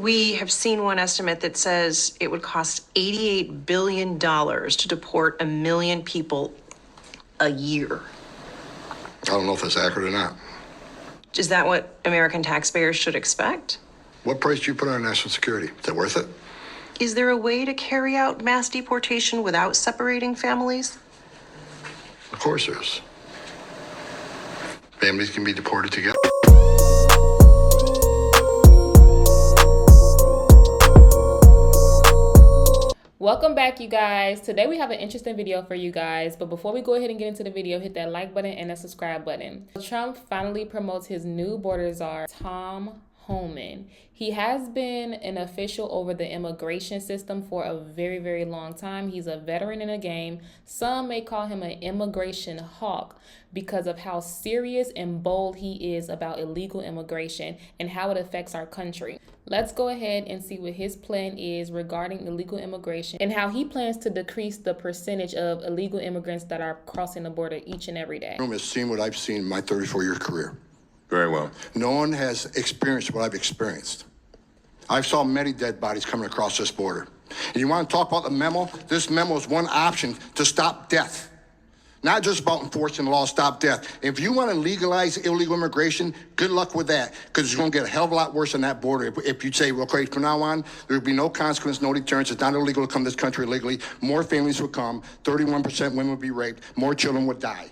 We have seen one estimate that says it would cost $88 billion to deport 1 million people a year. I don't know if that's accurate or not. Is that what American taxpayers should expect? What price do you put on national security? Is it worth it? Is there a way to carry out mass deportation without separating families? Of course there is. Families can be deported together. Welcome back, you guys. Today we have an interesting video for you guys, but before we go ahead and get into the video, hit that like button and that subscribe button. Trump finally promotes his new border czar, Tom Homan. He has been an official over the immigration system for a very, very long time. He's a veteran in the game. Some may call him an immigration hawk because of how serious and bold he is about illegal immigration and how it affects our country. Let's go ahead and see what his plan is regarding illegal immigration and how he plans to decrease the percentage of illegal immigrants that are crossing the border each and every day. Has seen what I've seen in my 34-year career. Very well. No one has experienced what I've experienced. I've saw many dead bodies coming across this border. And you want to talk about the memo? This memo is one option to stop death. Not just about enforcing the law, stop death. If you want to legalize illegal immigration, good luck with that, because it's going to get a hell of a lot worse on that border. If you say, well, okay, from now on, there will be no consequence, no deterrence. It's not illegal to come to this country illegally. More families would come. 31% women would be raped. More children would die.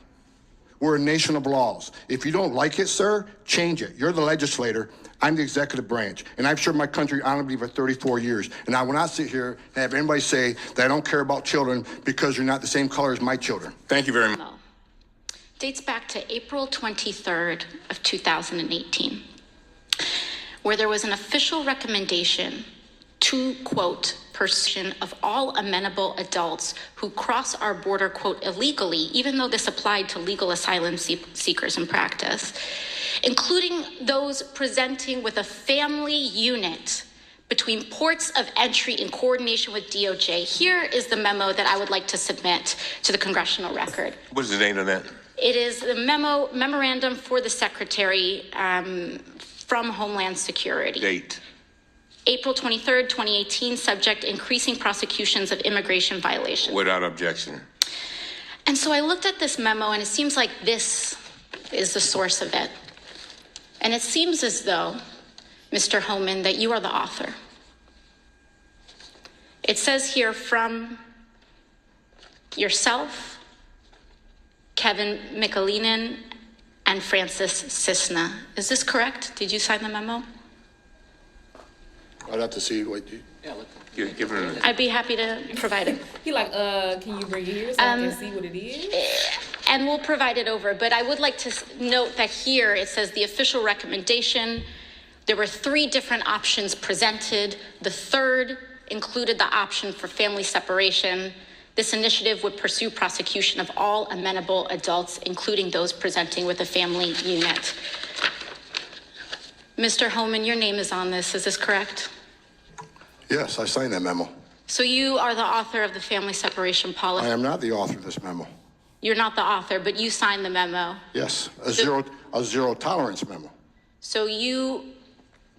We're a nation of laws. If you don't like it, sir, change it. You're the legislator. I'm the executive branch. And I've served my country honorably for 34 years. And I will not sit here and have anybody say that I don't care about children because you're not the same color as my children. Thank you very much. Dates back to April 23rd of 2018, where there was an official recommendation to, quote, "person of all amenable adults who cross our border, quote, illegally," even though this applied to legal asylum seekers in practice, including those presenting with a family unit between ports of entry in coordination with DOJ. Here is the memo that I would like to submit to the congressional record. What is the date on that? It is the memorandum for the Secretary from Homeland Security. Date. April 23rd, 2018, subject increasing prosecutions of immigration violations. Without objection. And so I looked at this memo, and it seems like this is the source of it. And it seems as though, Mr. Homan, that you are the author. It says here from yourself, Kevin Michalinen, and Francis Cisna. Is this correct? Did you sign the memo? I'd have to see what you... Give her I'd be happy to provide it. He like, can you bring it here so I can see what it is? And we'll provide it over. But I would like to note that here it says the official recommendation. There were 3 different options presented. The third included the option for family separation. This initiative would pursue prosecution of all amenable adults, including those presenting with a family unit. Mr. Homan, your name is on this. Is this correct? Yes, I signed that memo. So you are the author of the family separation policy? I am not the author of this memo. You're not the author, but you signed the memo? Yes, a zero tolerance memo. So you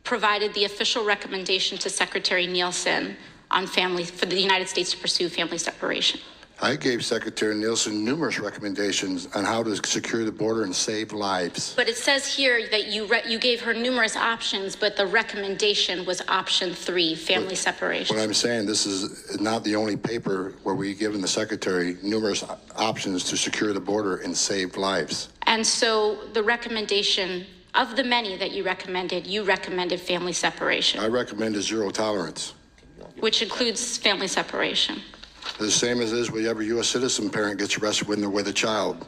provided the official recommendation to Secretary Nielsen on for the United States to pursue family separation? I gave Secretary Nielsen numerous recommendations on how to secure the border and save lives. But it says here that you gave her numerous options, but the recommendation was option 3, family separation. What I'm saying, this is not the only paper where we've given the Secretary numerous options to secure the border and save lives. And so the recommendation, of the many that you recommended family separation. I recommended zero tolerance. Which includes family separation. The same as is with every U.S. citizen parent gets arrested when they're with a child.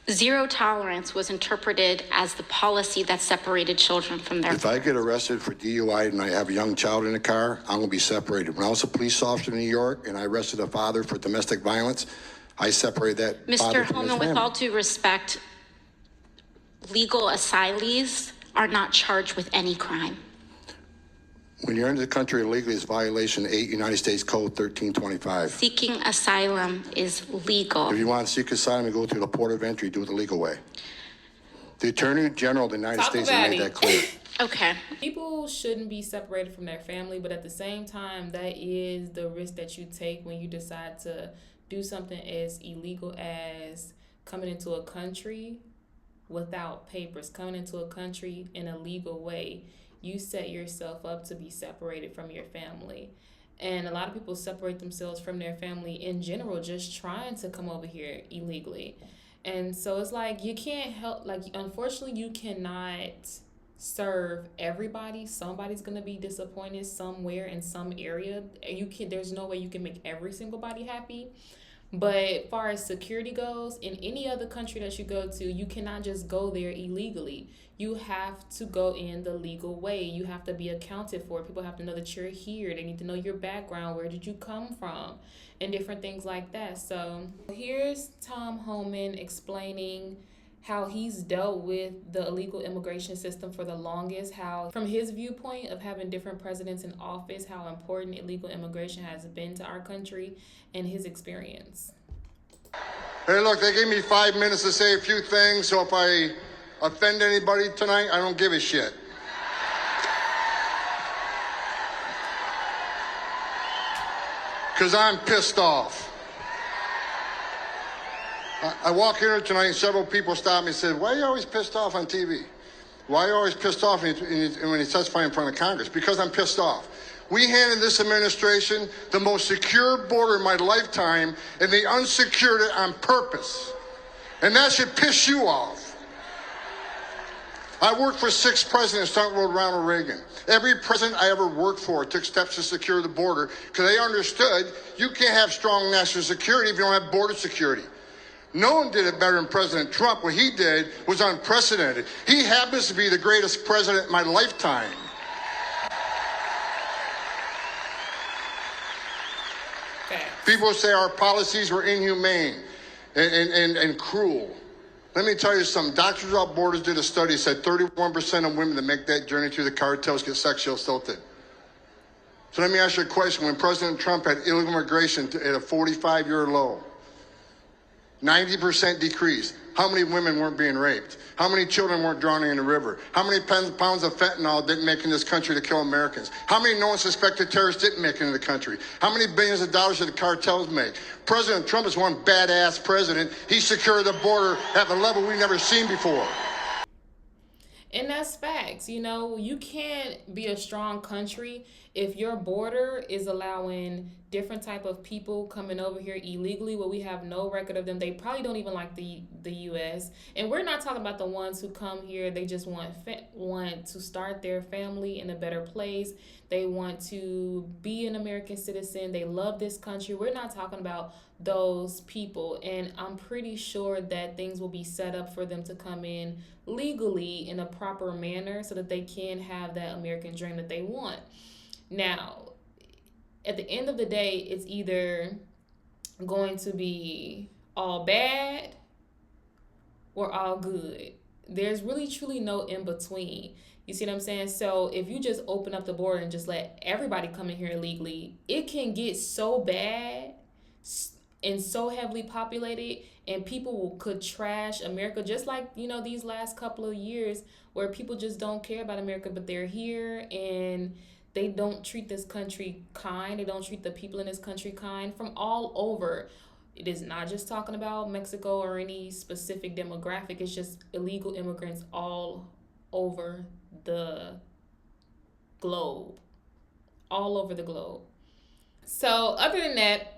Zero tolerance was interpreted as the policy that separated children from their... If I get arrested for DUI and I have a young child in the car, I'm going to be separated. When I was a police officer in New York and I arrested a father for domestic violence, I separated that father Mr. from his Homan, family. with all due respect, legal asylees are not charged with any crime. When you're into the country illegally, it's violation 8 United States Code 1325. Seeking asylum is legal. If you want to seek asylum and go through the port of entry, do it the legal way. The Attorney General of the United Talk States about has made it. that clear. Okay. People shouldn't be separated from their family, but at the same time, that is the risk that you take when you decide to do something as illegal as coming into a country without papers, coming into a country in a legal way. You set yourself up to be separated from your family. And a lot of people separate themselves from their family in general, just trying to come over here illegally. And so it's like, you can't help, like, unfortunately, you cannot serve everybody. Somebody's going to be disappointed somewhere in some area. There's no way you can make every single body happy. But as far as security goes, in any other country that you go to, you cannot just go there illegally. You have to go in the legal way. You have to be accounted for. People have to know that you're here. They need to know your background. Where did you come from? And different things like that. So here's Tom Homan explaining how he's dealt with the illegal immigration system for the longest, how from his viewpoint of having different presidents in office, how important illegal immigration has been to our country and his experience. Hey, look, they gave me 5 minutes to say a few things, so if I offend anybody tonight, I don't give a shit. Because I'm pissed off. I walk in here tonight and several people stop me and said, why are you always pissed off on TV? Why are you always pissed off when you testify in front of Congress? Because I'm pissed off. We handed this administration the most secure border in my lifetime, and they unsecured it on purpose. And that should piss you off. I worked for 6 presidents, starting with Ronald Reagan. Every president I ever worked for took steps to secure the border because they understood you can't have strong national security if you don't have border security. No one did it better than President Trump. What he did was unprecedented. He happens to be the greatest president in my lifetime. Okay. People say our policies were inhumane and cruel. Let me tell you something. Doctors Without Borders did a study that said 31% of women that make that journey through the cartels get sexually assaulted. So let me ask you a question. When President Trump had illegal immigration at a 45-year low, 90% decrease. How many women weren't being raped? How many children weren't drowning in the river? How many pounds of fentanyl didn't make in this country to kill Americans? How many known suspected terrorists didn't make it in the country? How many billions of dollars did the cartels make? President Trump is one badass president. He secured the border at the level we've never seen before. And that's facts. You know, you can't be a strong country if your border is allowing different type of people coming over here illegally where we have no record of them. They probably don't even like the U.S. And we're not talking about the ones who come here. They just want to start their family in a better place. They want to be an American citizen. They love this country. We're not talking about those people. And I'm pretty sure that things will be set up for them to come in legally in a proper manner so that they can have that American dream that they want. Now, at the end of the day, it's either going to be all bad or all good. There's really truly no in between. You see what I'm saying? So if you just open up the border and just let everybody come in here illegally, it can get so bad and so heavily populated, and people could trash America, just like, you know, these last couple of years where people just don't care about America, but they're here and they don't treat this country kind. They don't treat the people in this country kind from all over. It is not just talking about Mexico or any specific demographic. It's just illegal immigrants all over the globe. All over the globe. So other than that,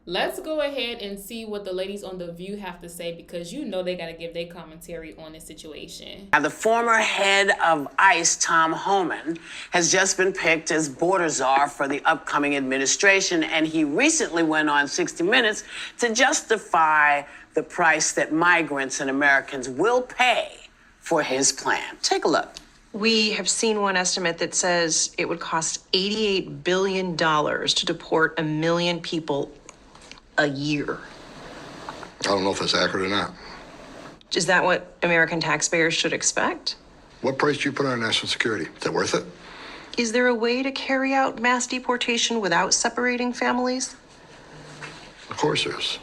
let's go ahead and see what the ladies on The View have to say, because you know they got to give their commentary on this situation. Now, the former head of ICE, Tom Homan, has just been picked as border czar for the upcoming administration, and he recently went on 60 Minutes to justify the price that migrants and Americans will pay for his plan. Take a look. We have seen one estimate that says it would cost $88 billion to deport 1 million people a year. I don't know if that's accurate or not. Is that what American taxpayers should expect? What price do you put on national security? Is that worth it? Is there a way to carry out mass deportation without separating families? Of course there is.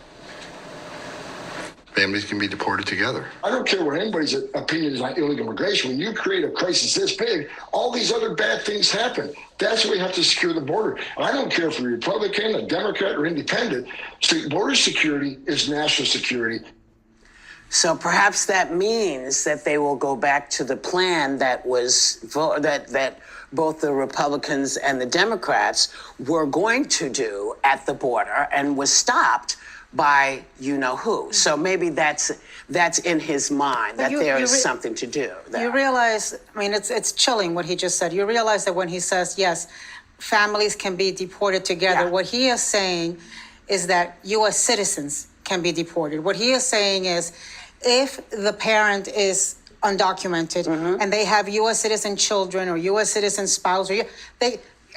Families can be deported together. I don't care what anybody's opinion is on illegal immigration. When you create a crisis this big, all these other bad things happen. That's why we have to secure the border. I don't care if you're a Republican, a Democrat, or independent. Border security is national security. So perhaps that means that they will go back to the plan that was that both the Republicans and the Democrats were going to do at the border and was stopped by you know who. So maybe that's in his mind, that there is something to do there. You realize, I mean, it's chilling what he just said. You realize that when he says, yes, families can be deported together, what he is saying is that U.S. citizens can be deported. What he is saying is, if the parent is undocumented and they have U.S. citizen children or U.S. citizen spouse, or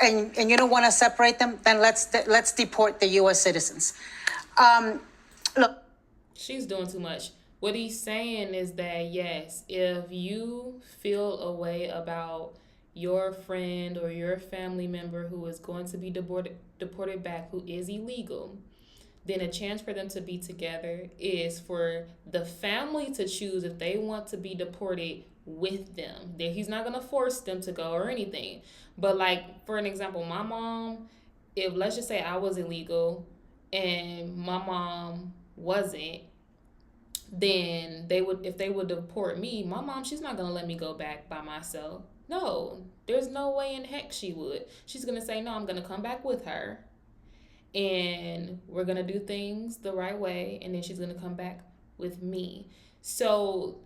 and you don't want to separate them, then let's deport the U.S. citizens. Look, she's doing too much. What he's saying is that, yes, if you feel a way about your friend or your family member who is going to be deported back, who is illegal, then a chance for them to be together is for the family to choose if they want to be deported with them. That he's not going to force them to go or anything. But like, for an example, my mom, if let's just say I was illegal and my mom wasn't, then if they would deport me, my mom, she's not going to let me go back by myself. No, there's no way in heck she would. She's going to say, no, I'm going to come back with her. And we're going to do things the right way. And then she's going to come back with me. So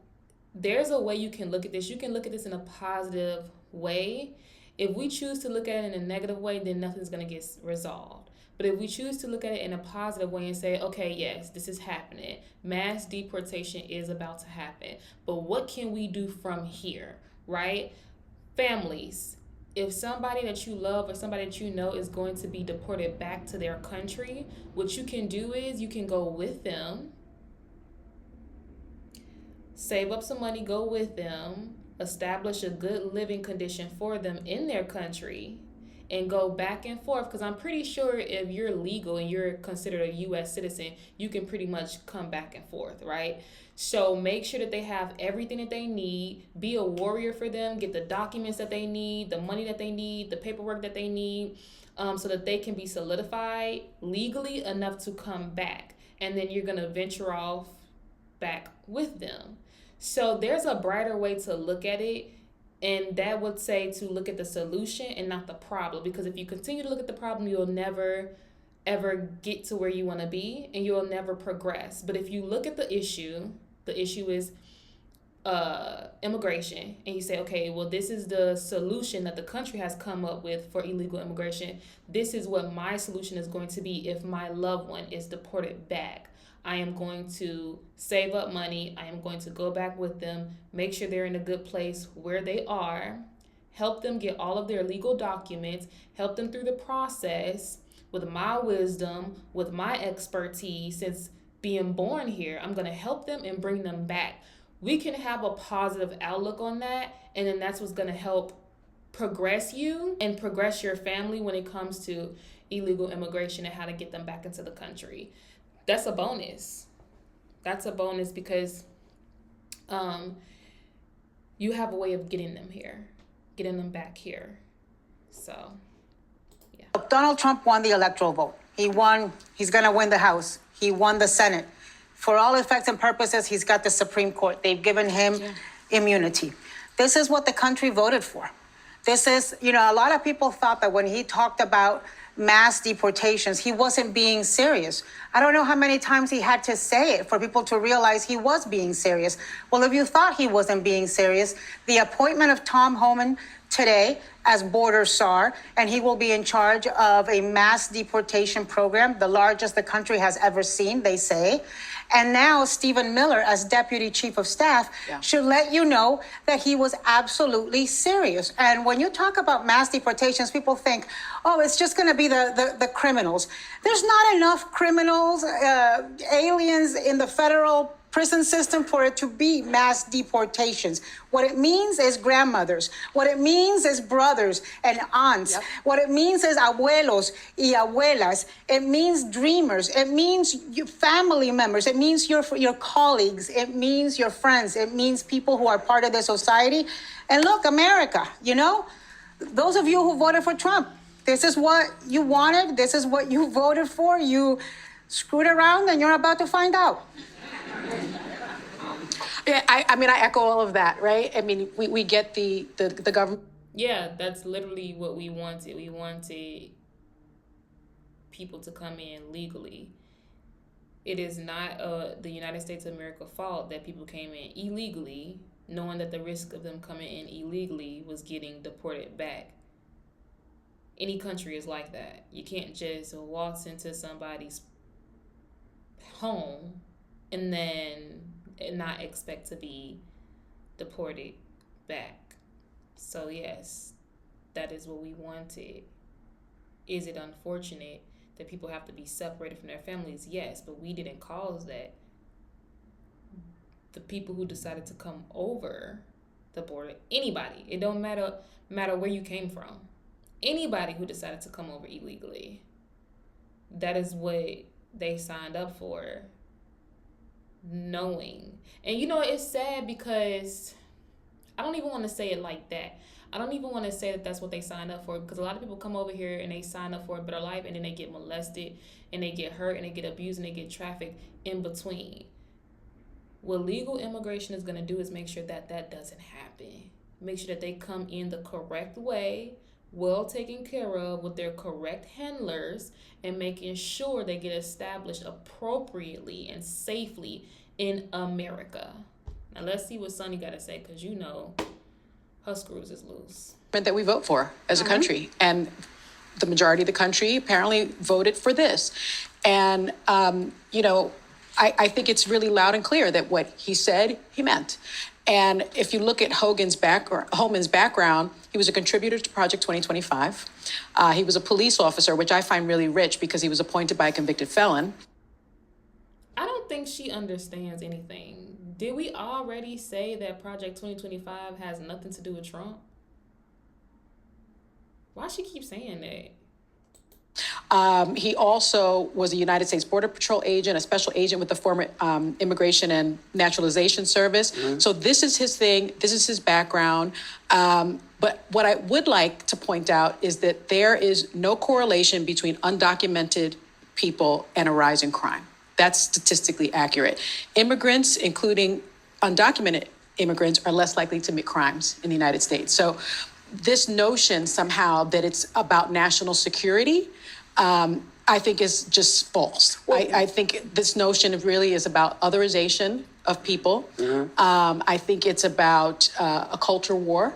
there's a way you can look at this. You can look at this in a positive way. If we choose to look at it in a negative way, then nothing's going to get resolved. But if we choose to look at it in a positive way and say, okay, yes, this is happening. Mass deportation is about to happen. But what can we do from here, right? Families. If somebody that you love or somebody that you know is going to be deported back to their country, what you can do is you can go with them, save up some money, go with them, establish a good living condition for them in their country, and go back and forth. Because I'm pretty sure if you're legal and you're considered a U.S. citizen, you can pretty much come back and forth, right? So make sure that they have everything that they need. Be a warrior for them. Get the documents that they need, the money that they need, the paperwork that they need, so that they can be solidified legally enough to come back. And then you're going to venture off back with them. So there's a brighter way to look at it. And that would say to look at the solution and not the problem. Because if you continue to look at the problem, you'll never, ever get to where you want to be. And you'll never progress. But if you look at the issue is immigration. And you say, okay, well, this is the solution that the country has come up with for illegal immigration. This is what my solution is going to be if my loved one is deported back. I am going to save up money. I am going to go back with them, make sure they're in a good place where they are, help them get all of their legal documents, help them through the process with my wisdom, with my expertise. Since being born here, I'm going to help them and bring them back. We can have a positive outlook on that, and then that's what's going to help progress you and progress your family when it comes to illegal immigration and how to get them back into the country. That's a bonus. That's a bonus because you have a way of getting them here, getting them back here. So, yeah. Donald Trump won the electoral vote. He won. He's going to win the House. He won the Senate. For all effects and purposes, he's got the Supreme Court. They've given him immunity. This is what the country voted for. This is, a lot of people thought that when he talked about mass deportations, he wasn't being serious. I don't know how many times he had to say it for people to realize he was being serious. Well, if you thought he wasn't being serious, the appointment of Tom Homan today as border czar, and he will be in charge of a mass deportation program, the largest the country has ever seen, they say. And now Stephen Miller, as deputy chief of staff, should let you know that he was absolutely serious. And when you talk about mass deportations, people think, oh, it's just going to be the criminals. There's not enough criminals, aliens in the federal prison system for it to be mass deportations. What it means is grandmothers. What it means is brothers and aunts. Yep. What it means is abuelos y abuelas. It means dreamers. It means your family members. It means your colleagues. It means your friends. It means people who are part of the society. And look, America, you know, those of you who voted for Trump, this is what you wanted. This is what you voted for. You screwed around and you're about to find out. Yeah, I mean, I echo all of that, right? I mean, we get the government. Yeah, that's literally what we wanted. We wanted people to come in legally. It is not the United States of America fault that people came in illegally, knowing that the risk of them coming in illegally was getting deported back. Any country is like that. You can't just waltz into somebody's home and then not expect to be deported back. So yes, that is what we wanted. Is it unfortunate that people have to be separated from their families? Yes, but we didn't cause that. The people who decided to come over the border, anybody, it don't matter where you came from, anybody who decided to come over illegally, that is what they signed up for, knowing. And you know, it's sad because I don't even want to say it like that. I don't even want to say that that's what they signed up for, because a lot of people come over here and they sign up for a better life and then they get molested and they get hurt and they get abused and they get trafficked in between. What legal immigration is going to do is make sure that that doesn't happen. Make sure that they come in the correct way, well taken care of with their correct handlers, and making sure they get established appropriately and safely in America. Now let's see what Sonny got to say, because you know her screws is loose. That we vote for as a country, and the majority of the country apparently voted for this. And you know, I think it's really loud and clear that what he said, he meant. And if you look at Homan's background, he was a contributor to Project 2025. He was a police officer, which I find really rich because he was appointed by a convicted felon. I don't think she understands anything. Did we already say that Project 2025 has nothing to do with Trump? Why she keep saying that? He also was a United States Border Patrol agent, a special agent with the former Immigration and Naturalization Service. Mm-hmm. So this is his thing. This is his background. But what I would like to point out is that there is no correlation between undocumented people and a rise in crime. That's statistically accurate. Immigrants, including undocumented immigrants, are less likely to commit crimes in the United States. So this notion somehow that it's about national security, I think is just false. I think this notion really is about otherization of people. Mm-hmm. I think it's about a culture war.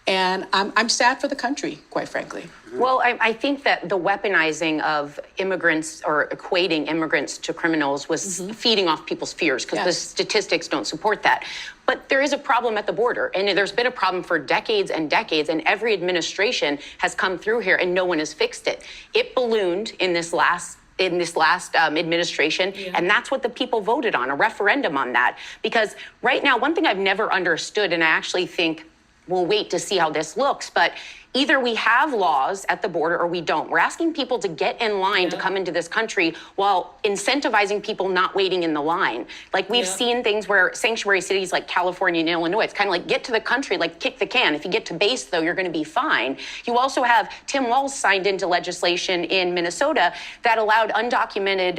And I'm sad for the country, quite frankly. Well, I think that the weaponizing of immigrants or equating immigrants to criminals was feeding off people's fears, because the statistics don't support that. But there is a problem at the border, and there's been a problem for decades and decades, and every administration has come through here and no one has fixed it. It ballooned in this last administration, and that's what the people voted on, a referendum on that. Because right now, one thing I've never understood, and I actually think we'll wait to see how this looks, but either we have laws at the border or we don't. We're asking people to get in line to come into this country while incentivizing people not waiting in the line. Like we've seen things where sanctuary cities like California and Illinois, it's kind of like get to the country, like kick the can. If you get to base, though, you're going to be fine. You also have Tim Walz signed into legislation in Minnesota that allowed undocumented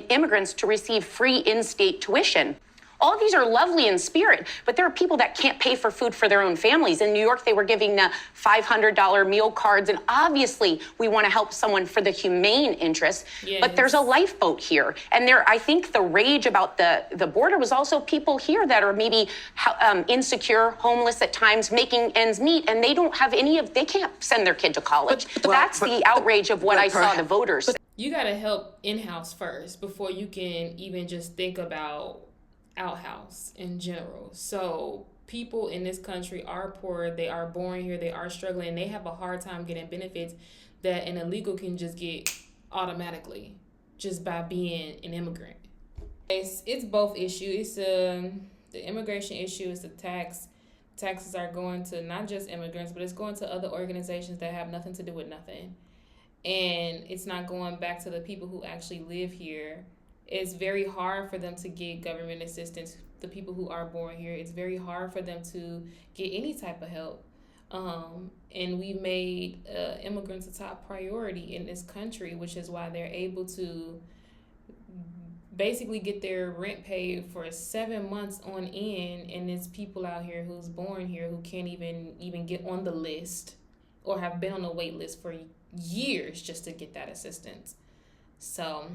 immigrants to receive free in-state tuition. All of these are lovely in spirit, but there are people that can't pay for food for their own families. In New York, they were giving $500 meal cards, and obviously we want to help someone for the humane interest, but there's a lifeboat here. And I think the rage about the border was also people here that are maybe insecure, homeless at times, making ends meet, and they don't have they can't send their kid to college. That's the outrage of what I saw the voters. You got to help in-house first before you can even just think about outhouse in general. So people in this country are poor, they are born here, they are struggling, and they have a hard time getting benefits that an illegal can just get automatically just by being an immigrant. It's both issues. It's the immigration issue is the taxes are going to not just immigrants, but it's going to other organizations that have nothing to do with nothing. And it's not going back to the people who actually live here. It's very hard for them to get government assistance. The people who are born here, it's very hard for them to get any type of help. And we've made immigrants a top priority in this country, which is why they're able to basically get their rent paid for 7 months on end, and there's people out here who's born here who can't even get on the list or have been on the wait list for years just to get that assistance. So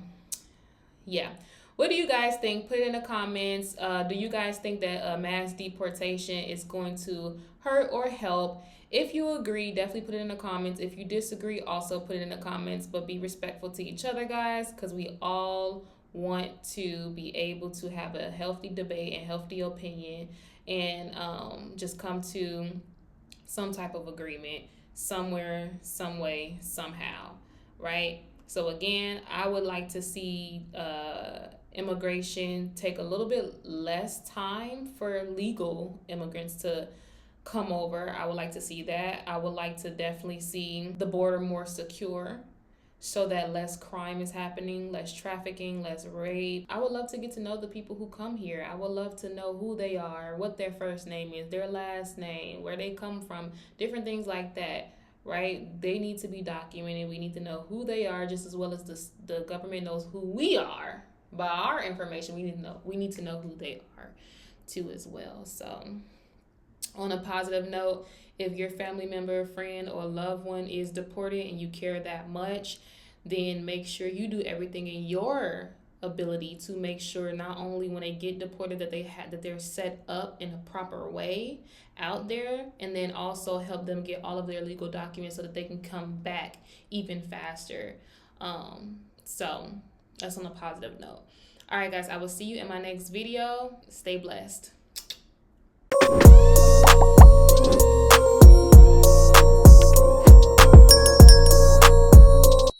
yeah, what do you guys think? Put it in the comments. Do you guys think that mass deportation is going to hurt or help? If you agree, definitely put it in the comments. If you disagree, also put it in the comments, but be respectful to each other, guys, because we all want to be able to have a healthy debate and healthy opinion, and just come to some type of agreement somewhere, some way, somehow, right? So again, I would like to see immigration take a little bit less time for legal immigrants to come over. I would like to see that. I would like to definitely see the border more secure, so that less crime is happening, less trafficking, less rape. I would love to get to know the people who come here. I would love to know who they are, what their first name is, their last name, where they come from, different things like that, right? They need to be documented. We need to know who they are, just as well as the government knows who we are. By our information, we need to know who they are too as well. So on a positive note, if your family member, friend, or loved one is deported and you care that much, then make sure you do everything in your ability to make sure not only when they get deported that they're set up in a proper way out there, and then also help them get all of their legal documents so that they can come back even faster. So that's on a positive note. All right, guys, I will see you in my next video. Stay blessed.